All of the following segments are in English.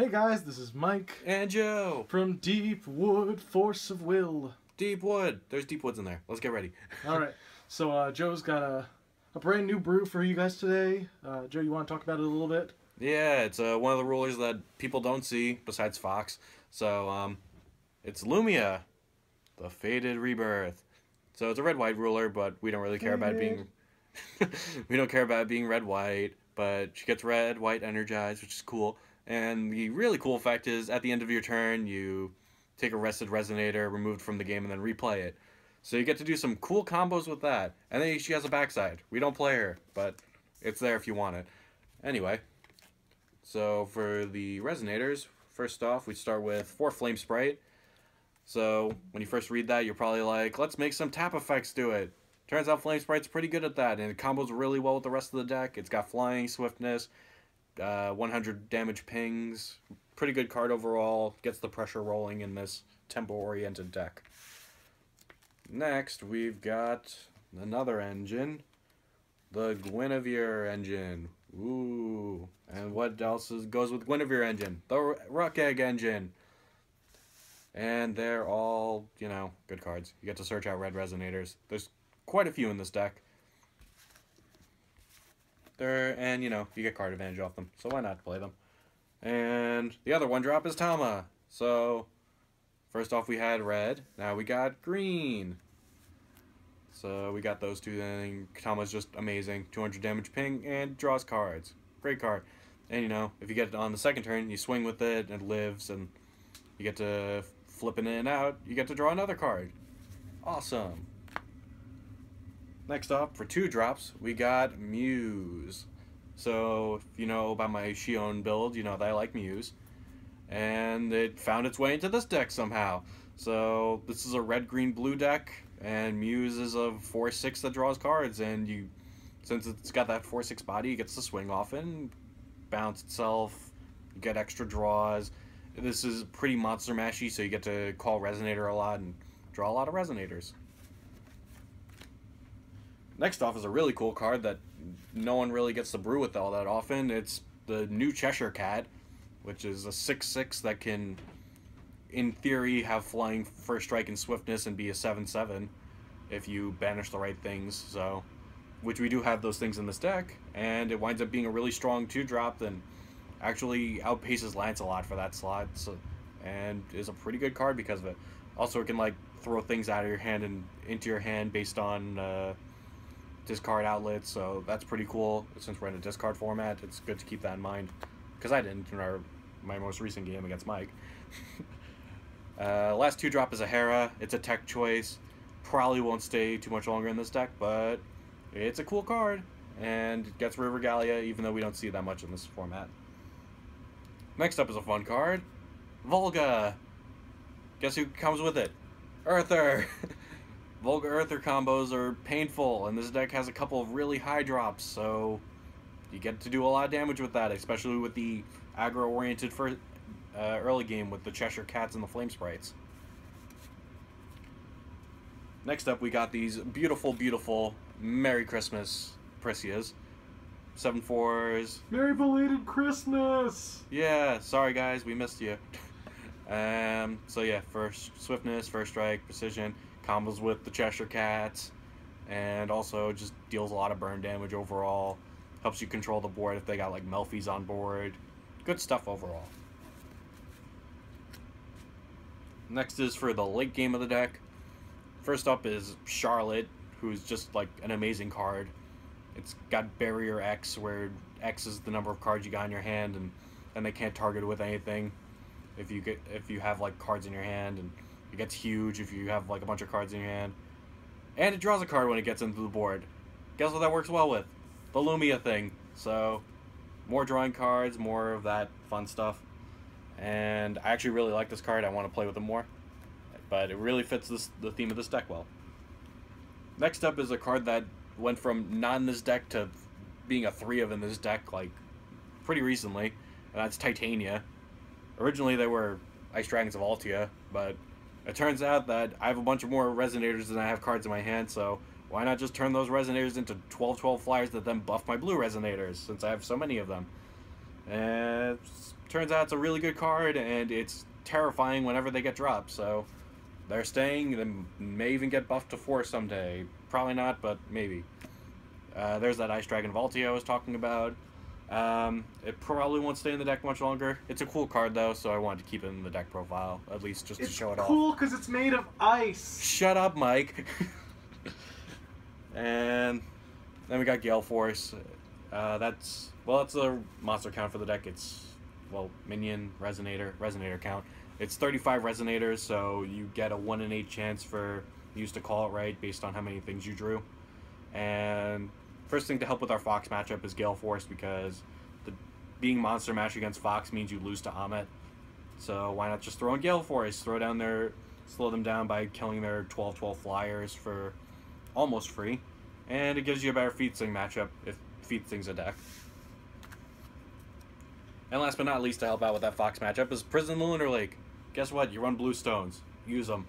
Hey guys, this is Mike And Joe from Deep Wood Force of Will. Deep Wood. There's Deep Woods in there. Let's get ready. Alright, so Joe's got a brand new brew for you guys today. Joe, you want to talk about it a little bit? Yeah, it's one of the rulers that people don't see besides Fox. So, it's Lumia, the Faded Rebirth. So it's a red-white ruler, but we don't really care about it being... we don't care about it being red-white, but she gets red-white energized, which is cool. And the really cool effect is, at the end of your turn, you take a rested Resonator, removed from the game, and then replay it. So you get to do some cool combos with that. And then she has a backside. We don't play her, but it's there if you want it. Anyway, so for the Resonators, first off, we start with 4 Flame Sprite. So when you first read that, you're probably like, let's make some tap effects to it. Turns out Flame Sprite's pretty good at that, and it combos really well with the rest of the deck. It's got flying, swiftness, 100 damage pings. Pretty good card overall. Gets the pressure rolling in this tempo-oriented deck. Next, we've got another engine. The Guinevere engine. Ooh. And what else goes with Guinevere engine? The Rukh Egg engine. And they're all, you know, good cards. You get to search out red Resonators. There's quite a few in this deck. And, you know, you get card advantage off them, so why not play them? And the other one drop is Tama. So, first off we had red, now we got green. So we got those two, then Tama's just amazing. 200 damage ping and draws cards. Great card. And, you know, if you get it on the second turn, you swing with it, and it lives, and you get to flip it in and out, you get to draw another card. Awesome. Next up, for 2 drops, we got Muse. So, if you know about my Shion build, you know that I like Muse. And it found its way into this deck somehow. So, this is a red-green-blue deck, and Muse is a 4/6 that draws cards, and since it's got that 4/6 body, it gets to swing often, bounce itself, you get extra draws. This is pretty monster mashy, so you get to call Resonator a lot and draw a lot of Resonators. Next off is a really cool card that no one really gets to brew with all that often. It's the new Cheshire Cat, which is a 6/6 that can, in theory, have flying, first strike, and swiftness, and be a 7/7 if you banish the right things. So, which we do have those things in this deck, and it winds up being a really strong 2-drop and actually outpaces Lancelot for that slot. So, and is a pretty good card because of it. Also, it can like throw things out of your hand and into your hand based on discard outlets, so that's pretty cool. Since we're in a discard format, it's good to keep that in mind, because I didn't in my most recent game against Mike. Last 2-drop is a Hera. It's a tech choice. Probably won't stay too much longer in this deck, but it's a cool card, and it gets River Gallia, even though we don't see that much in this format. Next up is a fun card, Volga. Guess who comes with it? Urthr. Volga Urthr combos are painful, and this deck has a couple of really high drops, so you get to do a lot of damage with that, especially with the aggro-oriented early game with the Cheshire Cats and the Flame Sprites. Next up, we got these beautiful, beautiful Merry Christmas Pricias. 7/4s. Merry belated Christmas! Yeah, sorry guys, we missed you. So yeah, first swiftness, first strike, precision, combos with the Cheshire Cats, and also just deals a lot of burn damage overall. Helps you control the board if they got like Melfi's on board. Good stuff overall. Next is for the late game of the deck. First up is Charlotte, who's just like an amazing card. It's got Barrier X, where X is the number of cards you got in your hand, and they can't target it with anything. If you have like cards in your hand, and it gets huge if you have like a bunch of cards in your hand. And it draws a card when it gets into the board. Guess what that works well with? The Lumia thing. So, more drawing cards, more of that fun stuff. And I actually really like this card. I want to play with it more. But it really fits the theme of this deck well. Next up is a card that went from not in this deck to being a 3 of in this deck like pretty recently. And that's Titania. Originally they were Ice Dragons of Altea, but it turns out that I have a bunch of more Resonators than I have cards in my hand, so why not just turn those Resonators into 12/12 flyers that then buff my blue Resonators, since I have so many of them. And turns out it's a really good card, and it's terrifying whenever they get dropped. So they're staying. They may even get buffed to 4 someday. Probably not, but maybe. There's that Ice Dragon of Altea I was talking about. It probably won't stay in the deck much longer. It's a cool card, though, so I wanted to keep it in the deck profile, at least just to show it off. It's cool because it's made of ice. Shut up, Mike. And then we got Gale Force. That's the monster count for the deck. It's, well, minion, resonator count. It's 35 resonators, so you get a 1 in 8 chance for Muse to call it right based on how many things you drew. And first thing to help with our Fox matchup is Gale Force, because being monster match against Fox means you lose to Ahmet. So why not just throw in Gale Force? Slow them down by killing their 12/12 flyers for almost free. And it gives you a better Feet Sting matchup if Feet Sting's a deck. And last but not least, to help out with that Fox matchup is Prison the Lunar Lake. Guess what? You run blue stones. Use them.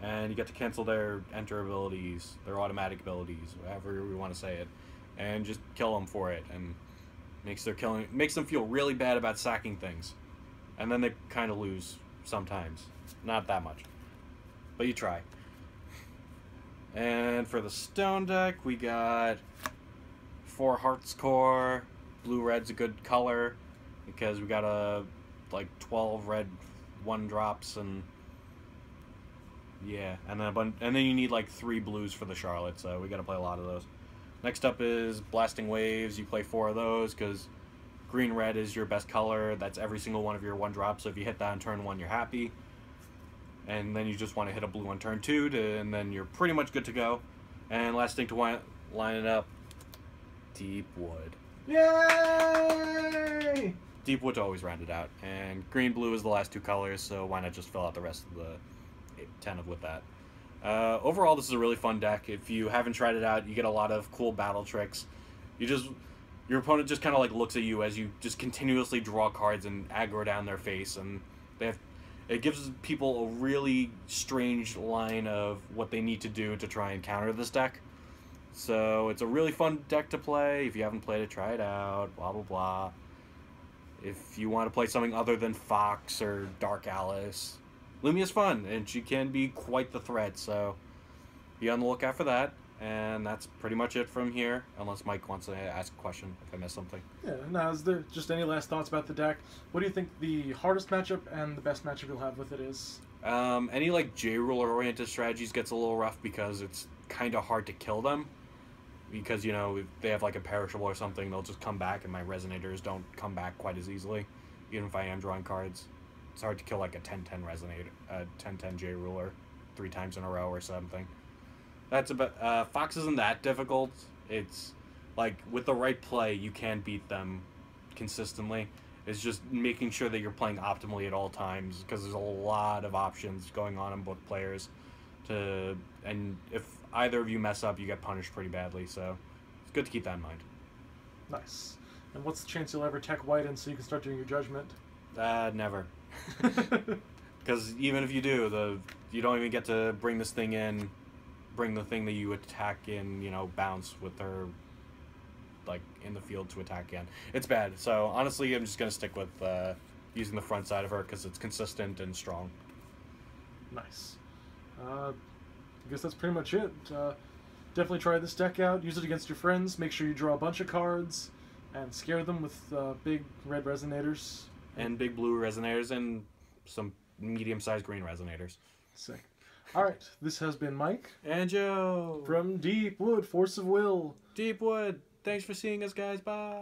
And you get to cancel their enter abilities, their automatic abilities, however we want to say it. And just kill them for it. And makes them feel really bad about sacking things. And then they kind of lose sometimes. Not that much. But you try. And for the stone deck, we got 4 Hearth's Core. Blue-red's a good color, because we got like 12 red 1-drops, and yeah, and then you need like 3 blues for the Charlotte, so we got to play a lot of those. Next up is Blasting Waves. You play 4 of those because green-red is your best color. That's every single one of your 1-drops, so if you hit that on turn 1, you're happy. And then you just want to hit a blue on turn 2, and then you're pretty much good to go. And last thing to line it up, Deep Wood. Yay! Deep Wood's always rounded out, and green-blue is the last 2 colors, so why not just fill out the rest of the 10 with that. Overall, this is a really fun deck. If you haven't tried it out, you get a lot of cool battle tricks. Your opponent just kind of like looks at you as you just continuously draw cards and aggro down their face, and it gives people a really strange line of what they need to do to try and counter this deck. So it's a really fun deck to play. If you haven't played it, try it out, blah blah blah. If you want to play something other than Fox or Dark Alice, Lumia's fun, and she can be quite the threat, so be on the lookout for that. And that's pretty much it from here, unless Mike wants to ask a question if I missed something. Yeah, now, is there just any last thoughts about the deck? What do you think the hardest matchup and the best matchup you'll have with it is? Any like J-ruler-oriented strategies gets a little rough because it's kind of hard to kill them. Because, you know, if they have like a perishable or something, they'll just come back, and my Resonators don't come back quite as easily, even if I am drawing cards. It's hard to kill like a 10-10 Resonator, 10-10 J-ruler 3 times in a row or something. That's about Fox isn't that difficult. It's like with the right play you can beat them consistently. It's just making sure that you're playing optimally at all times, because there's a lot of options going on in both players. And if either of you mess up, you get punished pretty badly. So it's good to keep that in mind. Nice. And what's the chance you'll ever tech white in so you can start doing your judgment? Never. Because even if you do, you don't even get to bring this thing in. Bring the thing that you attack in, you know, bounce with her, like, in the field to attack again. It's bad. So, honestly, I'm just going to stick with using the front side of her because it's consistent and strong. Nice. I guess that's pretty much it. Definitely try this deck out. Use it against your friends. Make sure you draw a bunch of cards and scare them with big red Resonators. And big blue Resonators and some medium-sized green Resonators. Sick. All right, this has been Mike. And Joe. From Deep Wood, Force of Will. Deep Wood. Thanks for seeing us, guys. Bye.